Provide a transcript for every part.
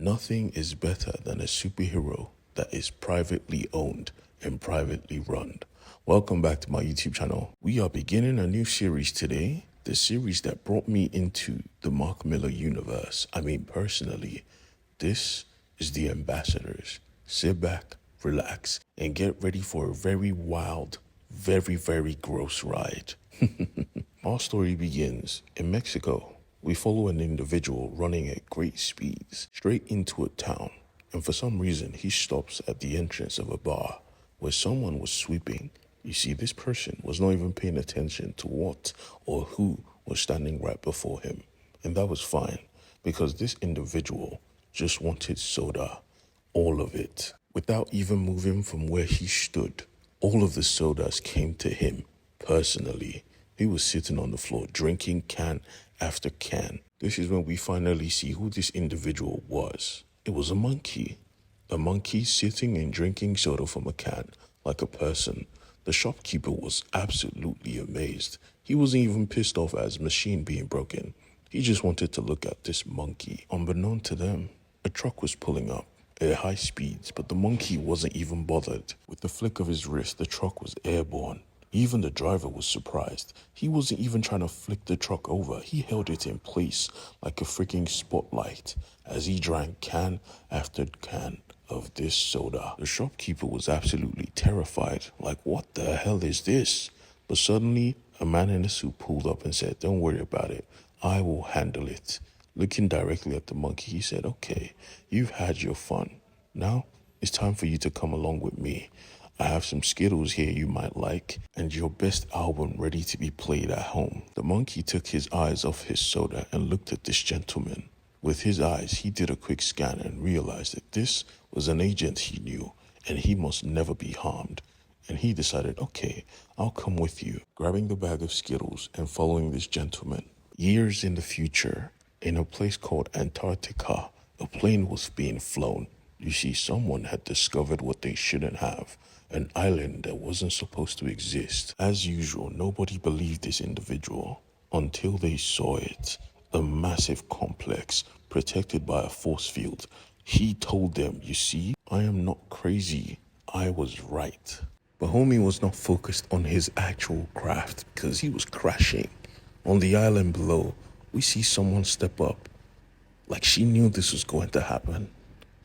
Nothing is better than a superhero that is privately owned and privately run. Welcome back to my YouTube channel. We are beginning a new series today, the series that brought me into the Mark Millar universe. Personally, this is The Ambassadors. Sit back, relax, and get ready for a very wild, very gross ride. Our story begins in Mexico. We follow an individual running at great speeds straight into a town, and for some reason he stops at the entrance of a bar where someone was sweeping. You see, this person was not even paying attention to what or who was standing right before him, and that was fine because this individual just wanted soda, all of it. Without even moving from where he stood, all of the sodas came to him personally. He was sitting on the floor drinking can after can. This is when we finally see who this individual was. It was a monkey. A monkey sitting and drinking soda from a can like a person. The shopkeeper was absolutely amazed. He wasn't even pissed off at his machine being broken. He just wanted to look at this monkey. Unbeknown to them, a truck was pulling up at high speeds, but the monkey wasn't even bothered. With the flick of his wrist, the truck was airborne. Even the driver was surprised. He wasn't even trying to flick the truck over. He held it in place like a freaking spotlight as he drank can after can of this soda. The shopkeeper was absolutely terrified. Like, what the hell is this? But suddenly, a man in a suit pulled up and said, "Don't worry about it. I will handle it." Looking directly at the monkey, he said, "Okay, you've had your fun. Now, it's time for you to come along with me. I have some Skittles here you might like, and your best album ready to be played at home." The monkey took his eyes off his soda and looked at this gentleman. With his eyes, he did a quick scan and realized that this was an agent he knew, and he must never be harmed. And he decided, okay, I'll come with you, grabbing the bag of Skittles and following this gentleman. Years in the future, in a place called Antarctica, a plane was being flown. You see, someone had discovered what they shouldn't have, an island that wasn't supposed to exist. As usual, nobody believed this individual until they saw it, a massive complex protected by a force field. He told them, you see, I am not crazy, I was right. But homie was not focused on his actual craft because he was crashing. On the island below, we see someone step up, like she knew this was going to happen.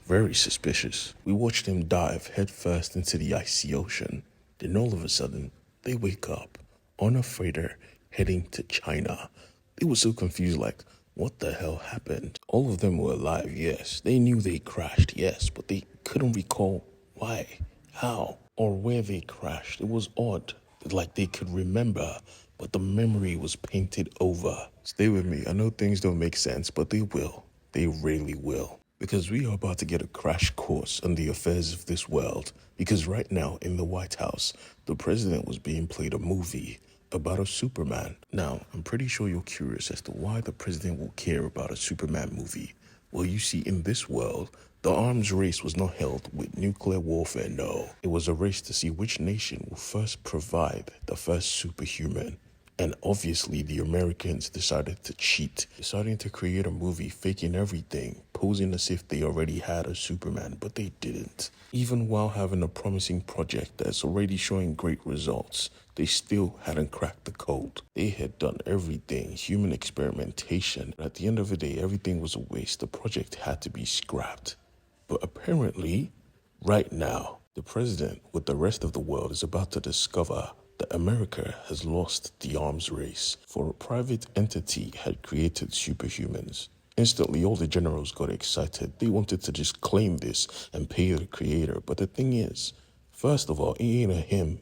Very suspicious. We watched him dive headfirst into the icy ocean. Then all of a sudden, they wake up on a freighter heading to China. They were so confused, like, what the hell happened? All of them were alive, yes. They knew they crashed, yes, but they couldn't recall why, how, or where they crashed. It was odd. Like they could remember, but the memory was painted over. Stay with me. I know things don't make sense, but they will. They really will. Because we are about to get a crash course on the affairs of this world. Because right now in the White House, the president was being played a movie about a Superman. Now, I'm pretty sure you're curious as to why the president will care about a Superman movie. Well, you see, in this world, the arms race was not held with nuclear warfare, no. It was a race to see which nation will first provide the first superhuman. And obviously, the Americans decided to cheat, deciding to create a movie faking everything, posing as if they already had a Superman, but they didn't. Even while having a promising project that's already showing great results, they still hadn't cracked the code. They had done everything, human experimentation. At the end of the day, everything was a waste. The project had to be scrapped. But apparently, right now, the president with the rest of the world is about to discover that America has lost the arms race, for a private entity had created superhumans. Instantly, all the generals got excited. They wanted to just claim this and pay the creator. But the thing is, first of all, it ain't a him.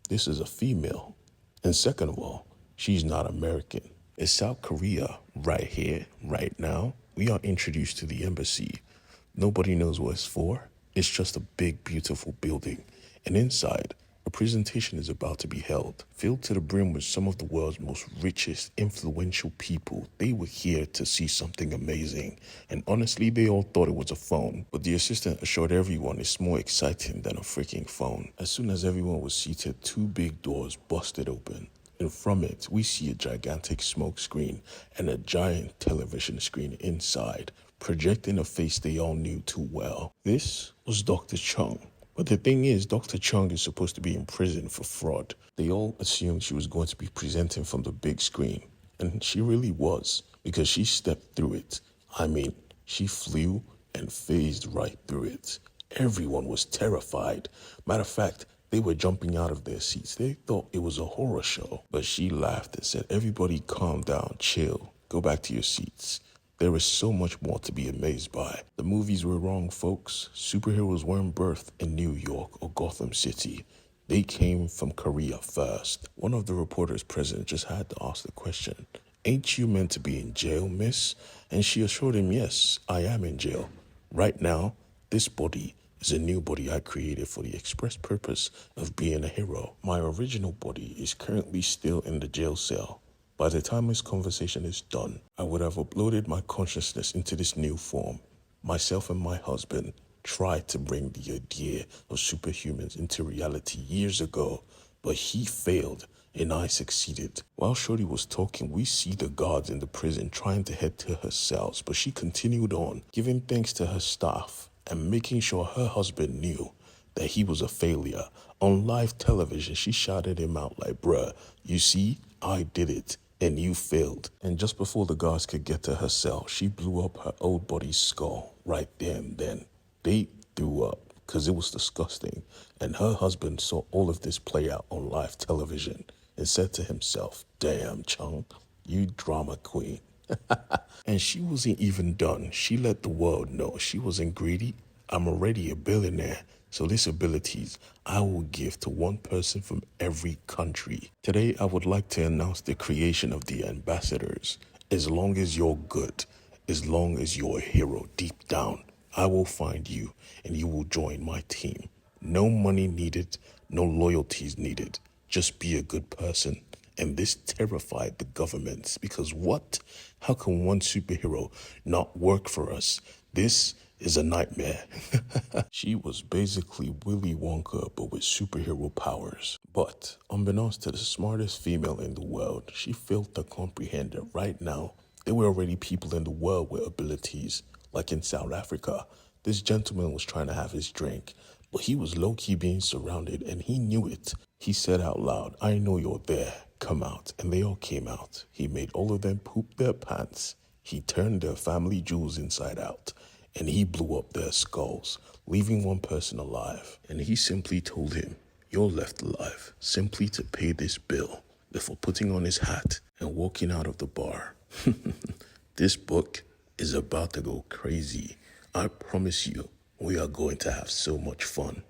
This is a female. And second of all, she's not American. It's South Korea right here, right now. We are introduced to the embassy. Nobody knows what it's for. It's just a big, beautiful building. And inside, a presentation is about to be held, filled to the brim with some of the world's most richest, influential people. They were here to see something amazing, and honestly, they all thought it was a phone. But the assistant assured everyone it's more exciting than a freaking phone. As soon as everyone was seated, two big doors busted open, and from it, we see a gigantic smoke screen and a giant television screen inside, projecting a face they all knew too well. This was Dr. Chung. But the thing is, Dr. Chung is supposed to be in prison for fraud. They all assumed she was going to be presenting from the big screen. And she really was, because she stepped through it. I mean, she flew and phased right through it. Everyone was terrified. Matter of fact, they were jumping out of their seats. They thought it was a horror show. But she laughed and said, everybody calm down, chill, go back to your seats. There is so much more to be amazed by. The movies were wrong, folks. Superheroes weren't birthed in New York or Gotham City. They came from Korea first. One of the reporters present just had to ask the question, ain't you meant to be in jail, miss? And she assured him, yes, I am in jail. Right now, this body is a new body I created for the express purpose of being a hero. My original body is currently still in the jail cell. By the time this conversation is done, I would have uploaded my consciousness into this new form. Myself and my husband tried to bring the idea of superhumans into reality years ago, but he failed and I succeeded. While Shorty was talking, we see the guards in the prison trying to head to her cells, but she continued on, giving thanks to her staff and making sure her husband knew that he was a failure. On live television, she shouted him out like, bruh, you see, I did it and you failed. And just before the guards could get to her cell, she blew up her old body's skull right there and then. They threw up because it was disgusting. And her husband saw all of this play out on live television and said to himself, damn, Chung, you drama queen. And she wasn't even done. She let the world know she wasn't greedy. I'm already a billionaire. So these abilities I will give to one person from every country. Today, I would like to announce the creation of the ambassadors. As long as you're good, as long as you're a hero deep down, I will find you and you will join my team. No money needed, no loyalties needed. Just be a good person. And this terrified the governments because what? How can one superhero not work for us? This is a nightmare. She was basically Willy Wonka but with superhero powers. But unbeknownst to the smartest female in the world, she failed to comprehend that right now there were already people in the world with abilities. Like in South Africa, this gentleman was trying to have his drink, but he was low-key being surrounded and he knew it. He said out loud, I know you're there, come out. And they all came out. He made all of them poop their pants. He turned their family jewels inside out and he blew up their skulls, leaving one person alive. And he simply told him, you're left alive simply to pay this bill, before putting on his hat and walking out of the bar. This book is about to go crazy. I promise you, we are going to have so much fun.